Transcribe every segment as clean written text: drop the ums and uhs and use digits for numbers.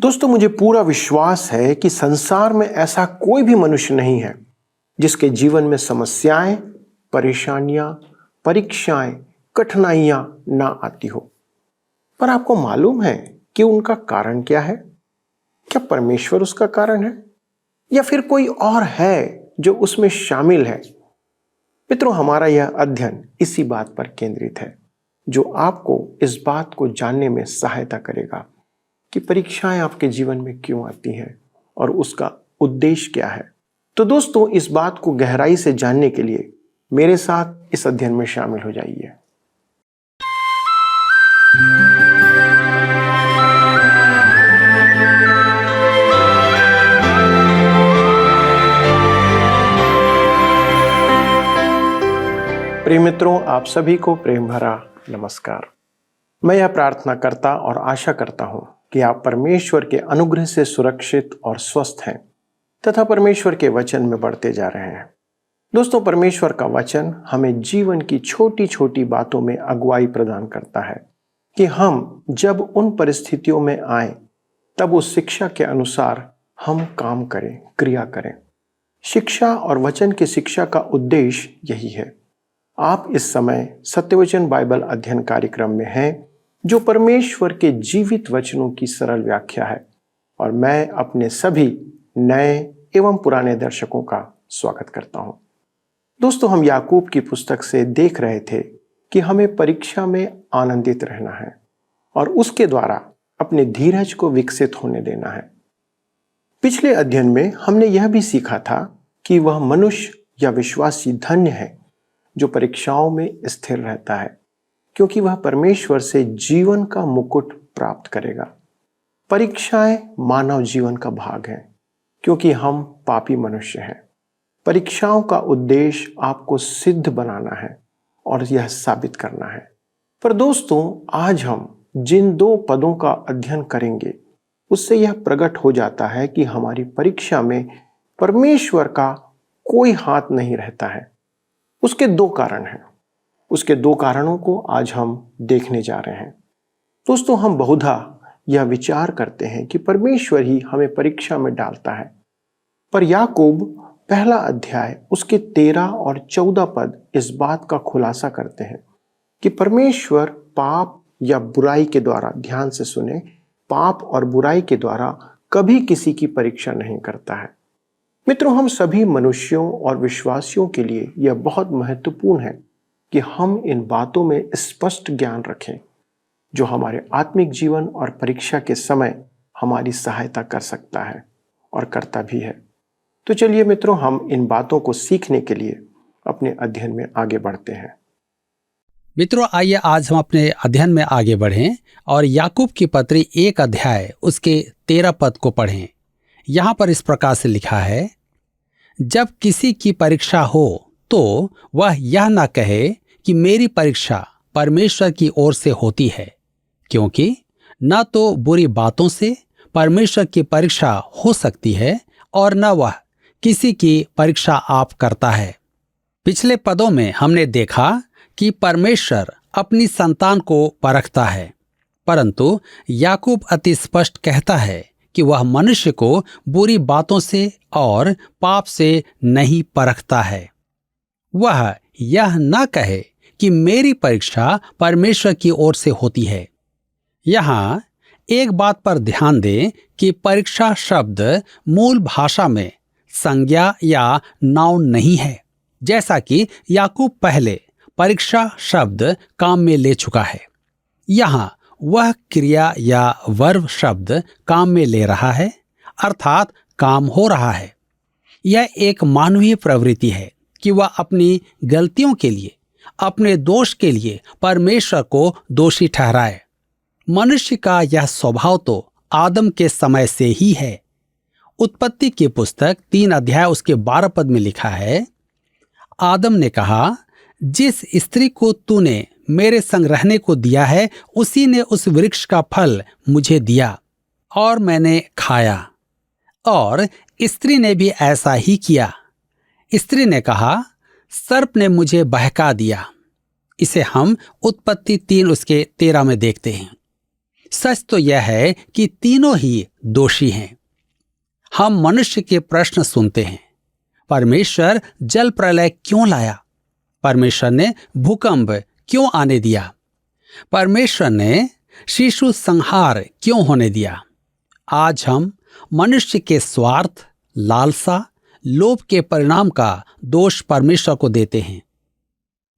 दोस्तों, मुझे पूरा विश्वास है कि संसार में ऐसा कोई भी मनुष्य नहीं है जिसके जीवन में समस्याएं, परेशानियां, परीक्षाएं, कठिनाइयां ना आती हो। पर आपको मालूम है कि उनका कारण क्या है? क्या परमेश्वर उसका कारण है या फिर कोई और है जो उसमें शामिल है? मित्रों, हमारा यह अध्ययन इसी बात पर केंद्रित है जो आपको इस बात को जानने में सहायता करेगा कि परीक्षाएं आपके जीवन में क्यों आती हैं और उसका उद्देश्य क्या है। तो दोस्तों, इस बात को गहराई से जानने के लिए मेरे साथ इस अध्ययन में शामिल हो जाइए। प्रिय मित्रों, आप सभी को प्रेम भरा नमस्कार। मैं यह प्रार्थना करता और आशा करता हूं कि आप परमेश्वर के अनुग्रह से सुरक्षित और स्वस्थ हैं तथा परमेश्वर के वचन में बढ़ते जा रहे हैं। दोस्तों, परमेश्वर का वचन हमें जीवन की छोटी छोटी बातों में अगुवाई प्रदान करता है कि हम जब उन परिस्थितियों में आए तब उस शिक्षा के अनुसार हम काम करें, क्रिया करें। शिक्षा और वचन की शिक्षा का उद्देश्य यही है। आप इस समय सत्यवचन बाइबल अध्ययन कार्यक्रम में हैं जो परमेश्वर के जीवित वचनों की सरल व्याख्या है, और मैं अपने सभी नए एवं पुराने दर्शकों का स्वागत करता हूं। दोस्तों, हम याकूब की पुस्तक से देख रहे थे कि हमें परीक्षा में आनंदित रहना है और उसके द्वारा अपने धीरज को विकसित होने देना है। पिछले अध्ययन में हमने यह भी सीखा था कि वह मनुष्य या विश्वासी धन्य है जो परीक्षाओं में स्थिर रहता है, क्योंकि वह परमेश्वर से जीवन का मुकुट प्राप्त करेगा। परीक्षाएं मानव जीवन का भाग हैं, क्योंकि हम पापी मनुष्य हैं। परीक्षाओं का उद्देश्य आपको सिद्ध बनाना है और यह साबित करना है। पर दोस्तों, आज हम जिन दो पदों का अध्ययन करेंगे उससे यह प्रकट हो जाता है कि हमारी परीक्षा में परमेश्वर का कोई हाथ नहीं रहता है। उसके दो कारण हैं। उसके दो कारणों को आज हम देखने जा रहे हैं। दोस्तों, हम बहुधा यह विचार करते हैं कि परमेश्वर ही हमें परीक्षा में डालता है, पर याकूब पहला अध्याय उसके 13 और 14 पद इस बात का खुलासा करते हैं कि परमेश्वर पाप या बुराई के द्वारा, ध्यान से सुने, पाप और बुराई के द्वारा कभी किसी की परीक्षा नहीं करता है। मित्रों, हम सभी मनुष्यों और विश्वासियों के लिए यह बहुत महत्वपूर्ण है कि हम इन बातों में स्पष्ट ज्ञान रखें जो हमारे आत्मिक जीवन और परीक्षा के समय हमारी सहायता कर सकता है और करता भी है। तो चलिए मित्रों, हम इन बातों को सीखने के लिए अपने अध्ययन में आगे बढ़ते हैं। मित्रों, आइए आज हम अपने अध्ययन में आगे बढ़ें और याकूब की पत्री 1 अध्याय उसके 13 पद को पढ़ें। यहाँ पर इस प्रकार से लिखा है, जब किसी की परीक्षा हो तो वह यह न कहे कि मेरी परीक्षा परमेश्वर की ओर से होती है, क्योंकि न तो बुरी बातों से परमेश्वर की परीक्षा हो सकती है और न वह किसी की परीक्षा आप करता है। पिछले पदों में हमने देखा कि परमेश्वर अपनी संतान को परखता है, परंतु याकूब अति स्पष्ट कहता है कि वह मनुष्य को बुरी बातों से और पाप से नहीं परखता है। वह यह न कहे कि मेरी परीक्षा परमेश्वर की ओर से होती है। यहाँ एक बात पर ध्यान दें कि परीक्षा शब्द मूल भाषा में संज्ञा या नाउन नहीं है, जैसा कि याकूब पहले परीक्षा शब्द काम में ले चुका है। यहाँ वह क्रिया या वर्ब शब्द काम में ले रहा है, अर्थात काम हो रहा है। यह एक मानवीय प्रवृत्ति है कि वह अपनी गलतियों के लिए, अपने दोष के लिए परमेश्वर को दोषी ठहराए। मनुष्य का यह स्वभाव तो आदम के समय से ही है। उत्पत्ति की पुस्तक 3 अध्याय उसके 12 पद में लिखा है, आदम ने कहा, जिस स्त्री को तूने मेरे संग रहने को दिया है उसी ने उस वृक्ष का फल मुझे दिया और मैंने खाया, और स्त्री ने भी ऐसा ही किया। स्त्री ने कहा, सर्प ने मुझे बहका दिया। इसे हम उत्पत्ति 3 उसके 13 में देखते हैं। सच तो यह है कि तीनों ही दोषी हैं। हम मनुष्य के प्रश्न सुनते हैं, परमेश्वर जल प्रलय क्यों लाया? परमेश्वर ने भूकंप क्यों आने दिया? परमेश्वर ने शिशु संहार क्यों होने दिया? आज हम मनुष्य के स्वार्थ, लालसा, लोभ के परिणाम का दोष परमेश्वर को देते हैं।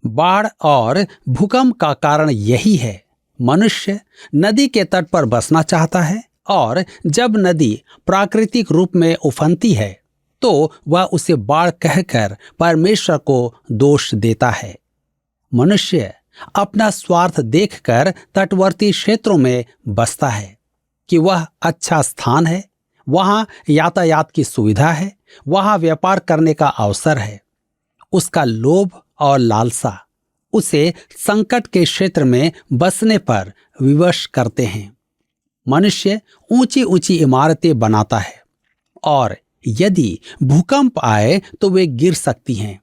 बाढ़ और भूकंप का कारण यही है। मनुष्य नदी के तट पर बसना चाहता है और जब नदी प्राकृतिक रूप में उफनती है तो वह उसे बाढ़ कहकर परमेश्वर को दोष देता है। मनुष्य अपना स्वार्थ देखकर तटवर्ती क्षेत्रों में बसता है कि वह अच्छा स्थान है, वहां यातायात की सुविधा है, वहां व्यापार करने का अवसर है। उसका लोभ और लालसा उसे संकट के क्षेत्र में बसने पर विवश करते हैं। मनुष्य ऊंची ऊंची इमारतें बनाता है और यदि भूकंप आए तो वे गिर सकती हैं।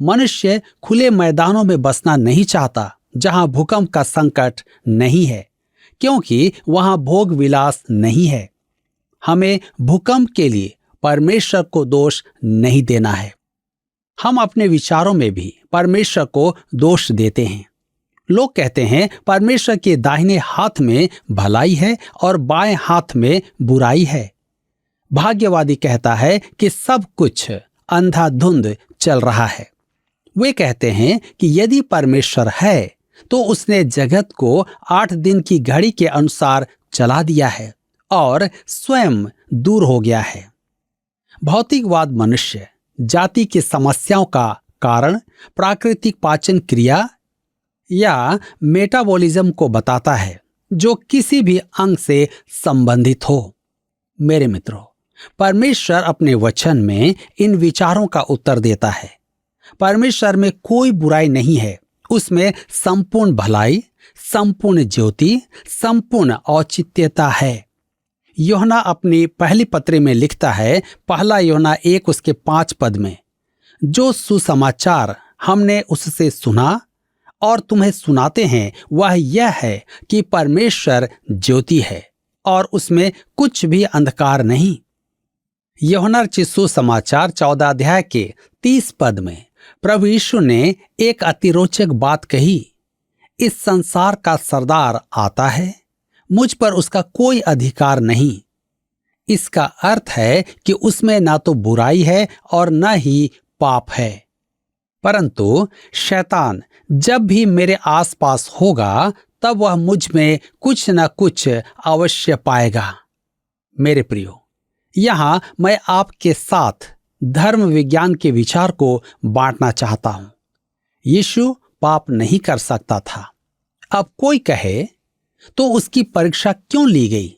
मनुष्य खुले मैदानों में बसना नहीं चाहता जहां भूकंप का संकट नहीं है, क्योंकि वहां भोग विलास नहीं है। हमें भूकंप के लिए परमेश्वर को दोष नहीं देना है। हम अपने विचारों में भी परमेश्वर को दोष देते हैं। लोग कहते हैं परमेश्वर के दाहिने हाथ में भलाई है और बाएं हाथ में बुराई है। भाग्यवादी कहता है कि सब कुछ अंधाधुंध चल रहा है। वे कहते हैं कि यदि परमेश्वर है तो उसने जगत को 8 दिन की घड़ी के अनुसार चला दिया है और स्वयं दूर हो गया है। भौतिकवाद मनुष्य जाति की समस्याओं का कारण प्राकृतिक पाचन क्रिया या मेटाबॉलिज्म को बताता है, जो किसी भी अंग से संबंधित हो। मेरे मित्रों, परमेश्वर अपने वचन में इन विचारों का उत्तर देता है। परमेश्वर में कोई बुराई नहीं है। उसमें संपूर्ण भलाई, संपूर्ण ज्योति, संपूर्ण औचित्यता है। यूहन्ना अपनी पहली पत्री में लिखता है, पहला यूहन्ना 1 उसके 5 पद में, जो सुसमाचार हमने उससे सुना और तुम्हें सुनाते हैं वह यह है कि परमेश्वर ज्योति है और उसमें कुछ भी अंधकार नहीं। यूहन्ना रचित सुसमाचार 14 अध्याय के 30 पद में प्रभु यीशु ने एक अतिरोचक बात कही, इस संसार का सरदार आता है, मुझ पर उसका कोई अधिकार नहीं। इसका अर्थ है कि उसमें ना तो बुराई है और न ही पाप है, परंतु शैतान जब भी मेरे आसपास होगा तब वह मुझ में कुछ न कुछ अवश्य पाएगा। मेरे प्रियो, यहां मैं आपके साथ धर्म विज्ञान के विचार को बांटना चाहता हूं। यीशु पाप नहीं कर सकता था। अब कोई कहे तो उसकी परीक्षा क्यों ली गई?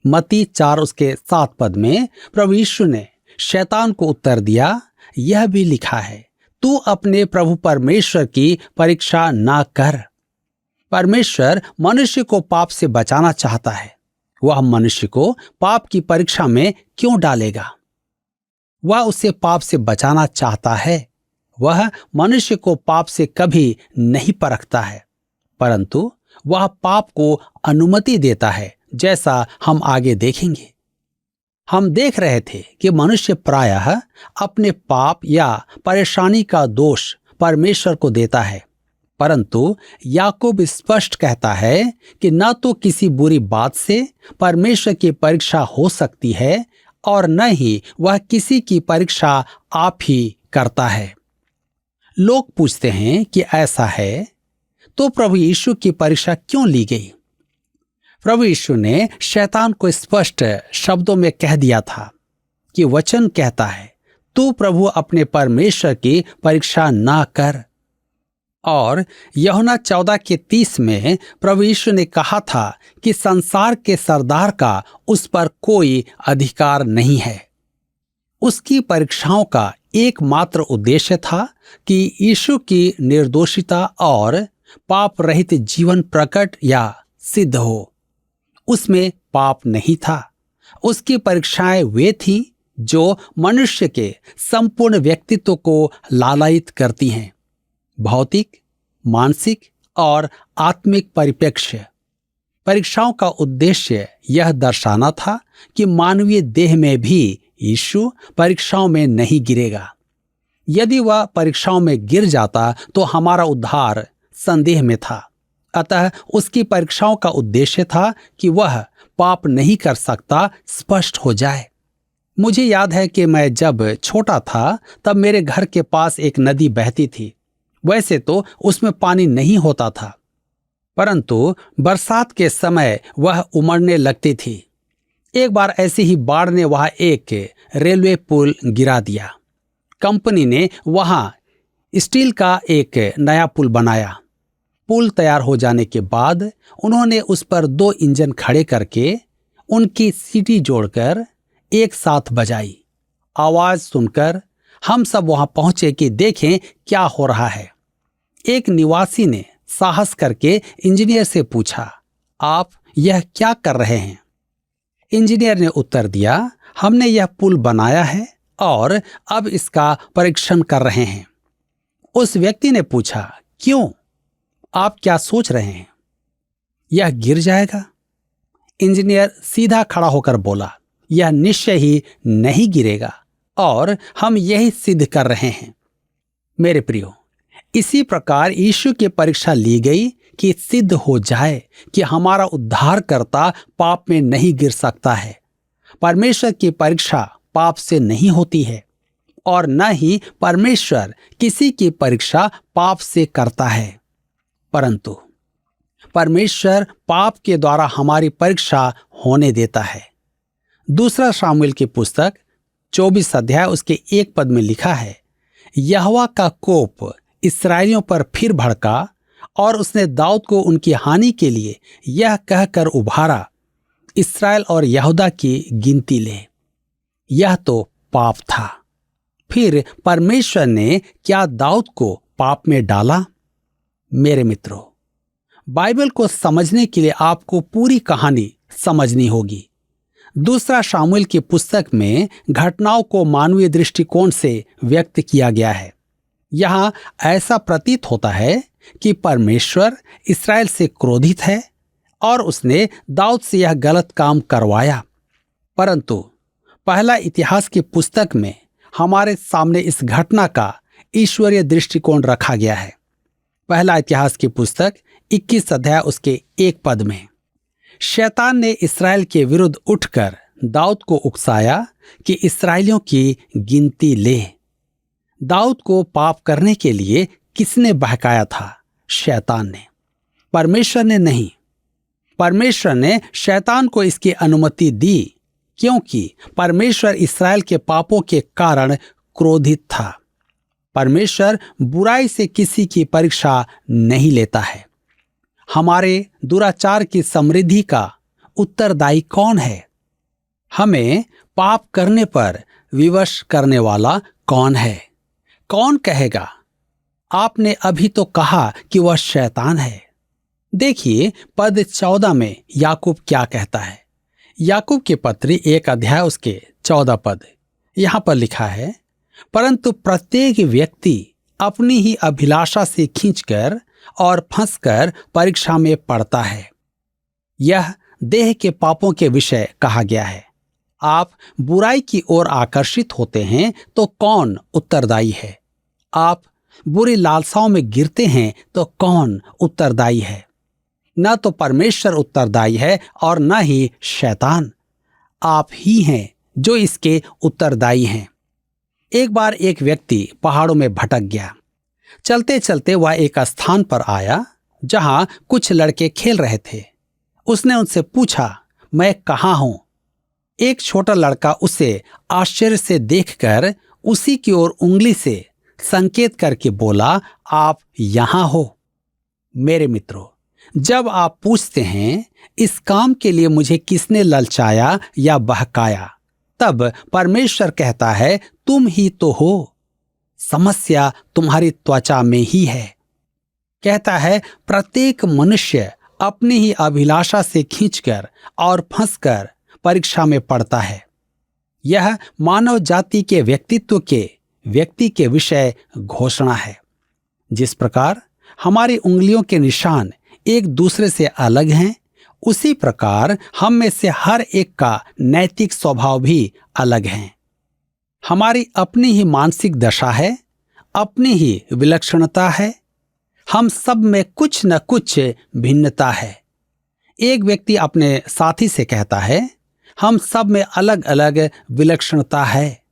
मत्ती 4 उसके 7 पद में प्रभु यीशु ने शैतान को उत्तर दिया, यह भी लिखा है, तू अपने प्रभु परमेश्वर की परीक्षा ना कर। परमेश्वर मनुष्य को पाप से बचाना चाहता है। वह मनुष्य को पाप की परीक्षा में क्यों डालेगा? वह उसे पाप से बचाना चाहता है। वह मनुष्य को पाप से कभी नहीं परखता है, परंतु वह पाप को अनुमति देता है, जैसा हम आगे देखेंगे। हम देख रहे थे कि मनुष्य प्रायः अपने पाप या परेशानी का दोष परमेश्वर को देता है, परंतु याकूब स्पष्ट कहता है कि न तो किसी बुरी बात से परमेश्वर की परीक्षा हो सकती है और न ही वह किसी की परीक्षा आप ही करता है। लोग पूछते हैं कि ऐसा है तो प्रभु यीशु की परीक्षा क्यों ली गई? प्रभु यीशु ने शैतान को स्पष्ट शब्दों में कह दिया था कि वचन कहता है, तू प्रभु अपने परमेश्वर की परीक्षा ना कर। और यूहन्ना 14 के 30 में प्रभु यीशु ने कहा था कि संसार के सरदार का उस पर कोई अधिकार नहीं है। उसकी परीक्षाओं का एकमात्र उद्देश्य था कि यीशु की निर्दोषिता और पाप रहित जीवन प्रकट या सिद्ध हो। उसमें पाप नहीं था। उसकी परीक्षाएं वे थीं जो मनुष्य के संपूर्ण व्यक्तित्व को लालायित करती हैं, भौतिक, मानसिक और आत्मिक परिप्रेक्ष्य। परीक्षाओं का उद्देश्य यह दर्शाना था कि मानवीय देह में भी यीशु परीक्षाओं में नहीं गिरेगा। यदि वह परीक्षाओं में गिर जाता तो हमारा उद्धार संदेह में था। अतः उसकी परीक्षाओं का उद्देश्य था कि वह पाप नहीं कर सकता स्पष्ट हो जाए। मुझे याद है कि मैं जब छोटा था तब मेरे घर के पास एक नदी बहती थी। वैसे तो उसमें पानी नहीं होता था, परंतु बरसात के समय वह उमड़ने लगती थी। एक बार ऐसी ही बाढ़ ने वहां एक रेलवे पुल गिरा दिया। कंपनी ने वहां स्टील का एक नया पुल बनाया। पुल तैयार हो जाने के बाद उन्होंने उस पर 2 इंजन खड़े करके उनकी सीटी जोड़कर एक साथ बजाई। आवाज सुनकर हम सब वहां पहुंचे कि देखें क्या हो रहा है। एक निवासी ने साहस करके इंजीनियर से पूछा, आप यह क्या कर रहे हैं? इंजीनियर ने उत्तर दिया, हमने यह पुल बनाया है और अब इसका परीक्षण कर रहे हैं। उस व्यक्ति ने पूछा, क्यों? आप क्या सोच रहे हैं? यह गिर जाएगा? इंजीनियर सीधा खड़ा होकर बोला, यह निश्चय ही नहीं गिरेगा और हम यही सिद्ध कर रहे हैं। मेरे प्रियो, इसी प्रकार यीशु की परीक्षा ली गई कि सिद्ध हो जाए कि हमारा उद्धारकर्ता पाप में नहीं गिर सकता है। परमेश्वर की परीक्षा पाप से नहीं होती है और न ही परमेश्वर किसी की परीक्षा पाप से करता है, परंतु परमेश्वर पाप के द्वारा हमारी परीक्षा होने देता है। 2 शामुएल की पुस्तक 24 अध्याय उसके 1 पद में लिखा है, यहोवा का कोप इस्राएलियों पर फिर भड़का और उसने दाऊद को उनकी हानि के लिए यह कहकर उभारा, इस्राएल और यहूदा की गिनती ले। यह तो पाप था। फिर परमेश्वर ने क्या दाऊद को पाप में डाला? मेरे मित्रों, बाइबल को समझने के लिए आपको पूरी कहानी समझनी होगी। 2 शामुएल की पुस्तक में घटनाओं को मानवीय दृष्टिकोण से व्यक्त किया गया है। यहाँ ऐसा प्रतीत होता है कि परमेश्वर इस्राएल से क्रोधित है और उसने दाऊद से यह गलत काम करवाया। परंतु पहला इतिहास की पुस्तक में हमारे सामने इस घटना का ईश्वरीय दृष्टिकोण रखा गया है। पहला इतिहास की पुस्तक 21 अध्याय उसके 1 पद में, शैतान ने इस्राएल के विरुद्ध उठकर दाऊद को उकसाया कि इस्राएलियों की गिनती ले। दाऊद को पाप करने के लिए किसने बहकाया था? शैतान ने, परमेश्वर ने नहीं। परमेश्वर ने शैतान को इसकी अनुमति दी क्योंकि परमेश्वर इस्राएल के पापों के कारण क्रोधित था। परमेश्वर बुराई से किसी की परीक्षा नहीं लेता है। हमारे दुराचार की समृद्धि का उत्तरदायी कौन है? हमें पाप करने पर विवश करने वाला कौन है? कौन कहेगा आपने अभी तो कहा कि वह शैतान है? देखिए पद 14 में याकूब क्या कहता है। याकूब की पत्री 1 अध्याय उसके 14 पद, यहां पर लिखा है, परंतु प्रत्येक व्यक्ति अपनी ही अभिलाषा से खींचकर और फंसकर परीक्षा में पड़ता है। यह देह के पापों के विषय कहा गया है। आप बुराई की ओर आकर्षित होते हैं तो कौन उत्तरदायी है? आप बुरी लालसाओं में गिरते हैं तो कौन उत्तरदायी है? न तो परमेश्वर उत्तरदायी है और न ही शैतान। आप ही हैं जो इसके उत्तरदायी हैं। एक बार एक व्यक्ति पहाड़ों में भटक गया। चलते चलते वह एक स्थान पर आया जहां कुछ लड़के खेल रहे थे। उसने उनसे पूछा, मैं कहाँ हूं? एक छोटा लड़का उसे आश्चर्य से देखकर उसी की ओर उंगली से संकेत करके बोला, आप यहां हो। मेरे मित्रों, जब आप पूछते हैं इस काम के लिए मुझे किसने ललचाया या बहकाया, तब परमेश्वर कहता है तुम ही तो हो। समस्या तुम्हारी त्वचा में ही है। कहता है प्रत्येक मनुष्य अपनी ही अभिलाषा से खींचकर और फंसकर परीक्षा में पड़ता है। यह मानव जाति के व्यक्ति के विषय घोषणा है। जिस प्रकार हमारी उंगलियों के निशान एक दूसरे से अलग हैं, उसी प्रकार हम में से हर एक का नैतिक स्वभाव भी अलग है। हमारी अपनी ही मानसिक दशा है, अपनी ही विलक्षणता है। हम सब में कुछ न कुछ भिन्नता है। एक व्यक्ति अपने साथी से कहता है, हम सब में अलग अलग विलक्षणता है।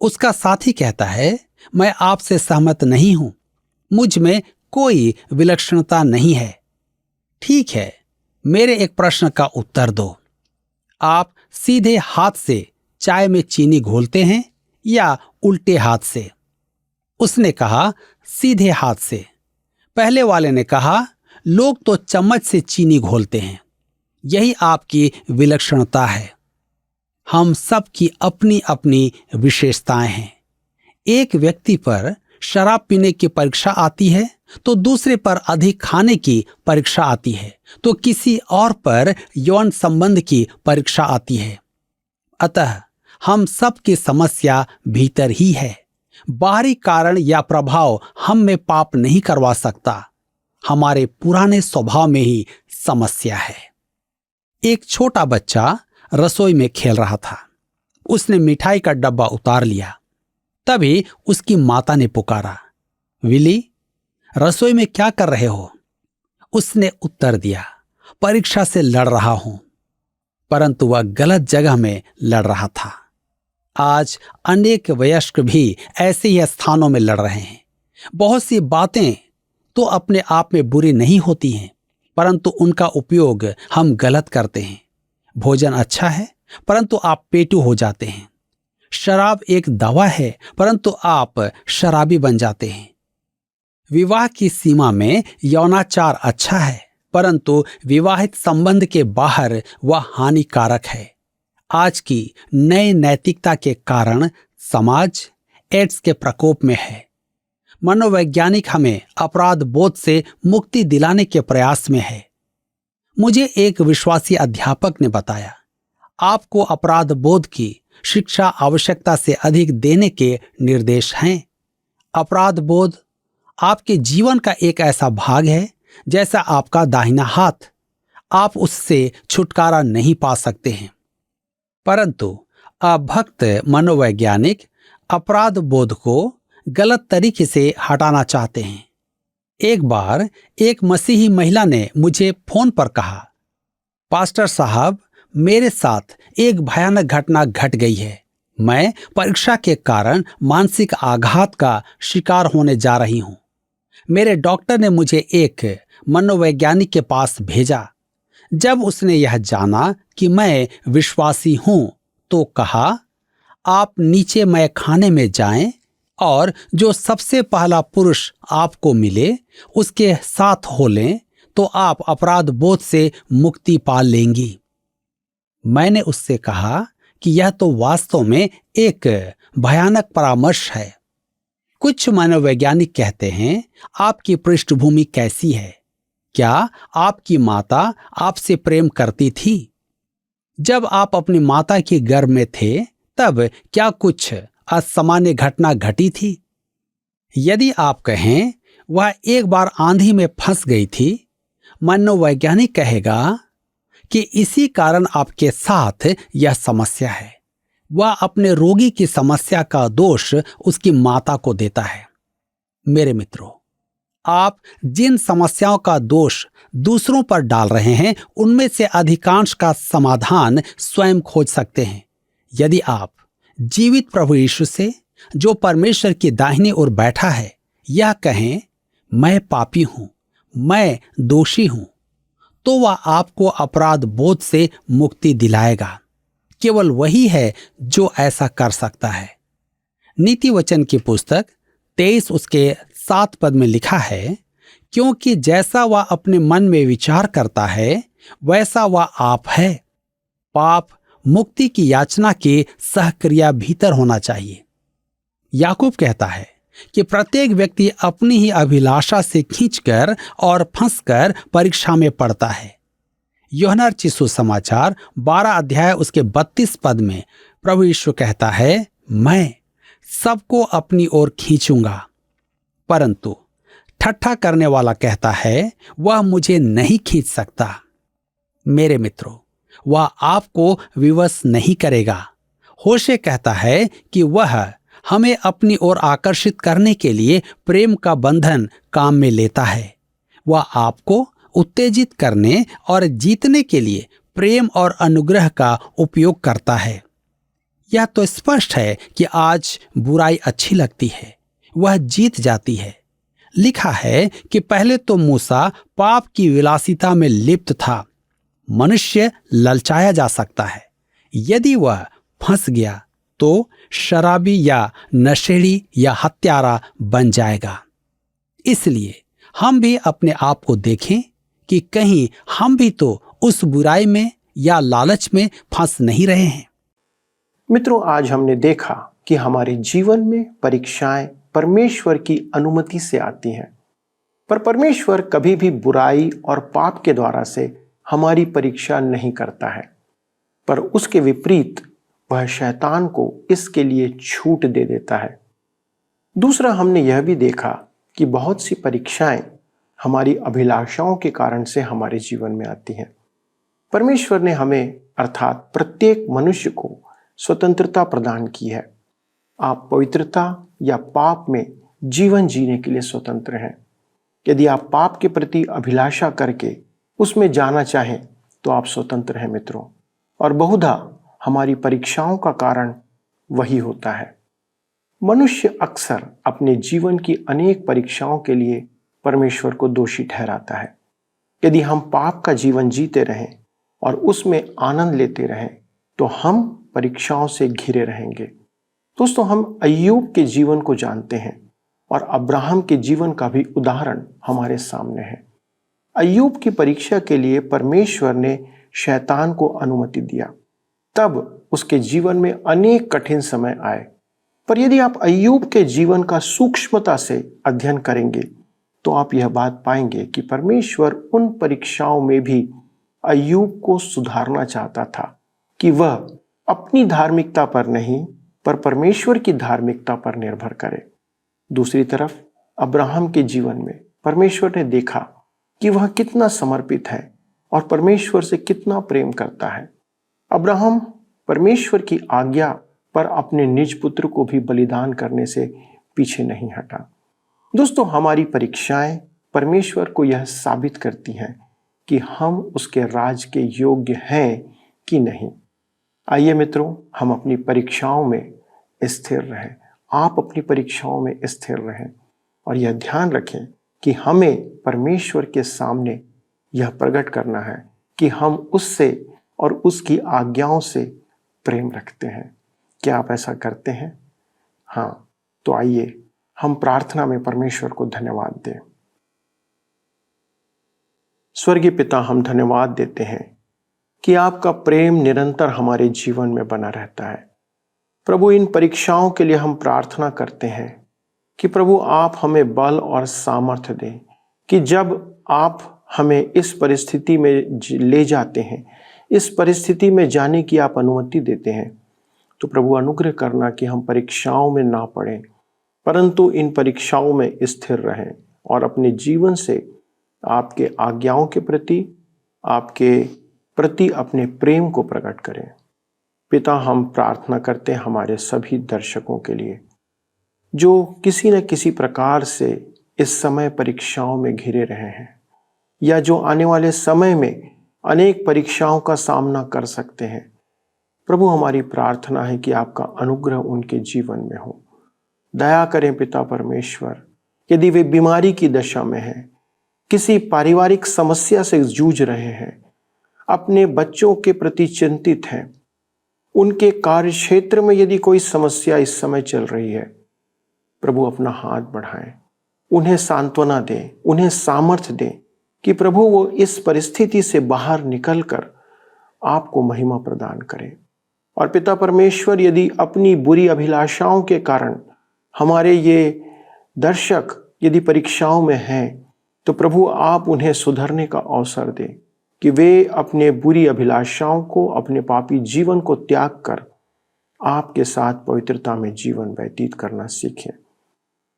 उसका साथी कहता है, मैं आपसे सहमत नहीं हूं, मुझ में कोई विलक्षणता नहीं है। ठीक है, मेरे एक प्रश्न का उत्तर दो। आप सीधे हाथ से चाय में चीनी घोलते हैं या उल्टे हाथ से? उसने कहा, सीधे हाथ से। पहले वाले ने कहा, लोग तो चम्मच से चीनी घोलते हैं। यही आपकी विलक्षणता है। हम सब की अपनी अपनी विशेषताएं हैं। एक व्यक्ति पर शराब पीने की परीक्षा आती है तो दूसरे पर अधिक खाने की परीक्षा आती है, तो किसी और पर यौन संबंध की परीक्षा आती है। अतः हम सब की समस्या भीतर ही है। बाहरी कारण या प्रभाव हम में पाप नहीं करवा सकता। हमारे पुराने स्वभाव में ही समस्या है। एक छोटा बच्चा रसोई में खेल रहा था। उसने मिठाई का डब्बा उतार लिया। तभी उसकी माता ने पुकारा, विली, रसोई में क्या कर रहे हो? उसने उत्तर दिया, परीक्षा से लड़ रहा हूं। परंतु वह गलत जगह में लड़ रहा था। आज अनेक वयस्क भी ऐसे ही स्थानों में लड़ रहे हैं। बहुत सी बातें तो अपने आप में बुरी नहीं होती हैं, परंतु उनका उपयोग हम गलत करते हैं। भोजन अच्छा है, परंतु आप पेटू हो जाते हैं। शराब एक दवा है, परंतु आप शराबी बन जाते हैं। विवाह की सीमा में यौनाचार अच्छा है, परंतु विवाहित संबंध के बाहर वह हानिकारक है। आज की नई नैतिकता के कारण समाज एड्स के प्रकोप में है। मनोवैज्ञानिक हमें अपराध बोध से मुक्ति दिलाने के प्रयास में है। मुझे एक विश्वासी अध्यापक ने बताया, आपको अपराध बोध की शिक्षा आवश्यकता से अधिक देने के निर्देश हैं। अपराध बोध आपके जीवन का एक ऐसा भाग है जैसा आपका दाहिना हाथ। आप उससे छुटकारा नहीं पा सकते हैं। परंतु अभक्त मनोवैज्ञानिक अपराध बोध को गलत तरीके से हटाना चाहते हैं। एक बार एक मसीही महिला ने मुझे फोन पर कहा, पास्टर साहब, मेरे साथ एक भयानक घटना घट गई है। मैं परीक्षा के कारण मानसिक आघात का शिकार होने जा रही हूं। मेरे डॉक्टर ने मुझे एक मनोवैज्ञानिक के पास भेजा। जब उसने यह जाना कि मैं विश्वासी हूं तो कहा, आप नीचे मैं खाने में जाएं और जो सबसे पहला पुरुष आपको मिले उसके साथ हो लें, तो आप अपराध बोध से मुक्ति पा लेंगी। मैंने उससे कहा कि यह तो वास्तव में एक भयानक परामर्श है। कुछ मनोवैज्ञानिक कहते हैं, आपकी पृष्ठभूमि कैसी है? क्या आपकी माता आपसे प्रेम करती थी? जब आप अपनी माता के गर्भ में थे तब क्या कुछ असामान्य घटना घटी थी? यदि आप कहें वह एक बार आंधी में फंस गई थी, मनोवैज्ञानिक कहेगा कि इसी कारण आपके साथ यह समस्या है। वह अपने रोगी की समस्या का दोष उसकी माता को देता है। मेरे मित्रों, आप जिन समस्याओं का दोष दूसरों पर डाल रहे हैं, उनमें से अधिकांश का समाधान स्वयं खोज सकते हैं। यदि आप जीवित प्रभु यीशु से, जो परमेश्वर की दाहिनी ओर बैठा है, यह कहें, मैं पापी हूं, मैं दोषी हूं, तो वह आपको अपराध बोध से मुक्ति दिलाएगा। केवल वही है जो ऐसा कर सकता है। नीति वचन की पुस्तक 23 उसके 7 पद में लिखा है, क्योंकि जैसा वह अपने मन में विचार करता है वैसा वह आप है। पाप मुक्ति की याचना की सहक्रिया भीतर होना चाहिए। याकूब कहता है कि प्रत्येक व्यक्ति अपनी ही अभिलाषा से खींचकर और फंसकर परीक्षा में पड़ता है। यूहन्ना रचित सुसमाचार 12 अध्याय उसके 32 पद में प्रभु यीशु कहता है, मैं सबको अपनी ओर खींचूंगा। परंतु ठट्ठा करने वाला कहता है, वह मुझे नहीं खींच सकता। मेरे मित्रों, वह आपको विवश नहीं करेगा। होशे कहता है कि वह हमें अपनी ओर आकर्षित करने के लिए प्रेम का बंधन काम में लेता है। वह आपको उत्तेजित करने और जीतने के लिए प्रेम और अनुग्रह का उपयोग करता है। यह तो स्पष्ट है कि आज बुराई अच्छी लगती है, वह जीत जाती है। लिखा है कि पहले तो मूसा पाप की विलासिता में लिप्त था। मनुष्य ललचाया जा सकता है। यदि वह फंस गया तो शराबी या नशेड़ी या हत्यारा बन जाएगा। इसलिए हम भी अपने आप को देखें कि कहीं हम भी तो उस बुराई में या लालच में फंस नहीं रहे हैं। मित्रों, आज हमने देखा कि हमारे जीवन में परीक्षाएं परमेश्वर की अनुमति से आती हैं, पर परमेश्वर कभी भी बुराई और पाप के द्वारा से हमारी परीक्षा नहीं करता है, पर उसके विपरीत वह शैतान को इसके लिए छूट दे देता है। दूसरा, हमने यह भी देखा कि बहुत सी परीक्षाएं हमारी अभिलाषाओं के कारण से हमारे जीवन में आती हैं। परमेश्वर ने हमें अर्थात प्रत्येक मनुष्य को स्वतंत्रता प्रदान की है। आप पवित्रता या पाप में जीवन जीने के लिए स्वतंत्र हैं। यदि आप पाप के प्रति अभिलाषा करके उसमें जाना चाहें तो आप स्वतंत्र हैं मित्रों, और बहुधा हमारी परीक्षाओं का कारण वही होता है। मनुष्य अक्सर अपने जीवन की अनेक परीक्षाओं के लिए परमेश्वर को दोषी ठहराता है। यदि हम पाप का जीवन जीते रहें और उसमें आनंद लेते रहें तो हम परीक्षाओं से घिरे रहेंगे। दोस्तों, हम अय्यूब के जीवन को जानते हैं और अब्राहम के जीवन का भी उदाहरण हमारे सामने है। अय्यूब की परीक्षा के लिए परमेश्वर ने शैतान को अनुमति दिया, तब उसके जीवन में अनेक कठिन समय आए। पर यदि आप अय्यूब के जीवन का सूक्ष्मता से अध्ययन करेंगे तो आप यह बात पाएंगे कि परमेश्वर उन परीक्षाओं में भी अय्यूब को सुधारना चाहता था कि वह अपनी धार्मिकता पर नहीं पर परमेश्वर की धार्मिकता पर निर्भर करे। दूसरी तरफ अब्राहम के जीवन में परमेश्वर ने देखा कि वह कितना समर्पित है और परमेश्वर से कितना प्रेम करता है। अब्राहम परमेश्वर की आज्ञा पर अपने निज पुत्र को भी बलिदान करने से पीछे नहीं हटा। दोस्तों, हमारी परीक्षाएं परमेश्वर को यह साबित करती हैं कि हम उसके राज के योग्य हैं कि नहीं। आइए मित्रों, हम अपनी परीक्षाओं में स्थिर रहें। आप अपनी परीक्षाओं में स्थिर रहें और यह ध्यान रखें कि हमें परमेश्वर के सामने यह प्रकट करना है कि हम उससे और उसकी आज्ञाओं से प्रेम रखते हैं। क्या आप ऐसा करते हैं? हाँ, तो आइए हम प्रार्थना में परमेश्वर को धन्यवाद दें। स्वर्गीय पिता, हम धन्यवाद देते हैं कि आपका प्रेम निरंतर हमारे जीवन में बना रहता है। प्रभु, इन परीक्षाओं के लिए हम प्रार्थना करते हैं कि प्रभु आप हमें बल और सामर्थ्य दें कि जब आप हमें इस परिस्थिति में ले जाते हैं, इस परिस्थिति में जाने की आप अनुमति देते हैं, तो प्रभु अनुग्रह करना कि हम परीक्षाओं में ना पड़ें, परंतु इन परीक्षाओं में स्थिर रहें और अपने जीवन से आपके आज्ञाओं के प्रति, आपके प्रति अपने प्रेम को प्रकट करें। पिता, हम प्रार्थना करते हैं हमारे सभी दर्शकों के लिए जो किसी न किसी प्रकार से इस समय परीक्षाओं में घिरे रहे हैं या जो आने वाले समय में अनेक परीक्षाओं का सामना कर सकते हैं। प्रभु, हमारी प्रार्थना है कि आपका अनुग्रह उनके जीवन में हो। दया करें पिता परमेश्वर, यदि वे बीमारी की दशा में हैं, किसी पारिवारिक समस्या से जूझ रहे हैं, अपने बच्चों के प्रति चिंतित हैं, उनके कार्य क्षेत्र में यदि कोई समस्या इस समय चल रही है, प्रभु अपना हाथ बढ़ाएं, उन्हें सांत्वना दें, उन्हें सामर्थ्य दें कि प्रभु वो इस परिस्थिति से बाहर निकलकर आपको महिमा प्रदान करें। और पिता परमेश्वर, यदि अपनी बुरी अभिलाषाओं के कारण हमारे ये दर्शक यदि परीक्षाओं में हैं, तो प्रभु आप उन्हें सुधरने का अवसर दें कि वे अपने बुरी अभिलाषाओं को, अपने पापी जीवन को त्याग कर आपके साथ पवित्रता में जीवन व्यतीत करना सीखें।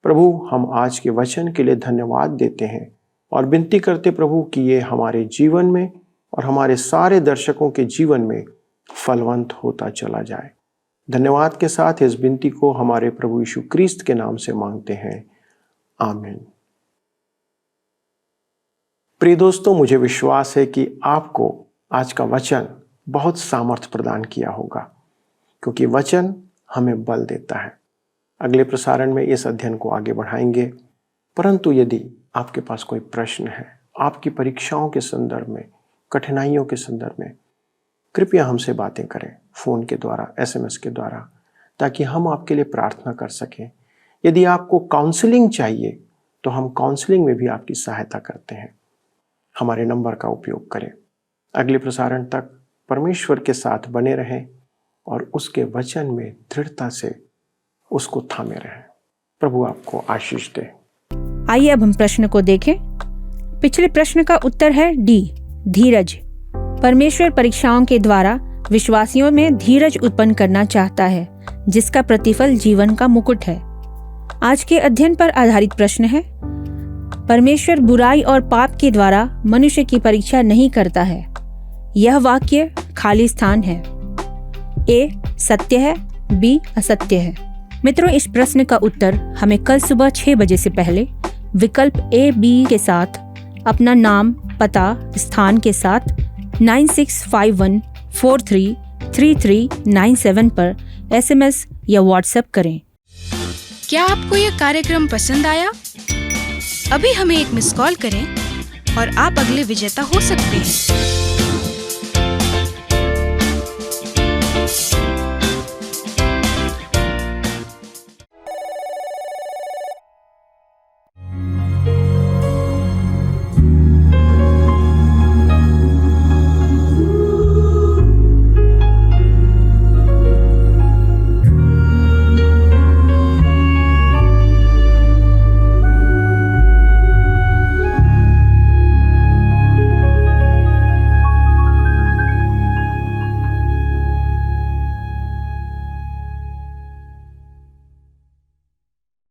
प्रभु, हम आज के वचन के लिए धन्यवाद देते हैं और विनती करते प्रभु कि ये हमारे जीवन में और हमारे सारे दर्शकों के जीवन में फलवंत होता चला जाए। धन्यवाद के साथ इस विनती को हमारे प्रभु यीशु क्रिस्त के नाम से मांगते हैं, आमीन। प्रिय दोस्तों, मुझे विश्वास है कि आपको आज का वचन बहुत सामर्थ्य प्रदान किया होगा, क्योंकि वचन हमें बल देता है। अगले प्रसारण में इस अध्ययन को आगे बढ़ाएंगे, परंतु यदि आपके पास कोई प्रश्न है, आपकी परीक्षाओं के संदर्भ में, कठिनाइयों के संदर्भ में, कृपया हमसे बातें करें, फ़ोन के द्वारा, SMS के द्वारा, ताकि हम आपके लिए प्रार्थना कर सकें। यदि आपको काउंसलिंग चाहिए तो हम काउंसलिंग में भी आपकी सहायता करते हैं। हमारे नंबर का उपयोग करें। अगले प्रसारण तक परमेश्वर के साथ बने रहें और उसके वचन में दृढ़ता से उसको थामे रहें। प्रभु आपको आशीष दे। आइए अब हम प्रश्न को देखें। पिछले प्रश्न का उत्तर है डी, धीरज। परमेश्वर परीक्षाओं के द्वारा विश्वासियों में धीरज उत्पन्न करना चाहता है, जिसका प्रतिफल जीवन का मुकुट है। आज के अध्ययन पर आधारित प्रश्न है, परमेश्वर बुराई और पाप के द्वारा मनुष्य की परीक्षा नहीं करता है। यह वाक्य खाली स्थान है। ए सत्य है, बी असत्य है। मित्रों, इस प्रश्न का उत्तर हमें कल सुबह 6 बजे से पहले विकल्प A, B के साथ अपना नाम, पता, स्थान के साथ 9651433397 पर SMS या WhatsApp करें। क्या आपको यह कार्यक्रम पसंद आया? अभी हमें एक मिस कॉल करें और आप अगले विजेता हो सकते हैं।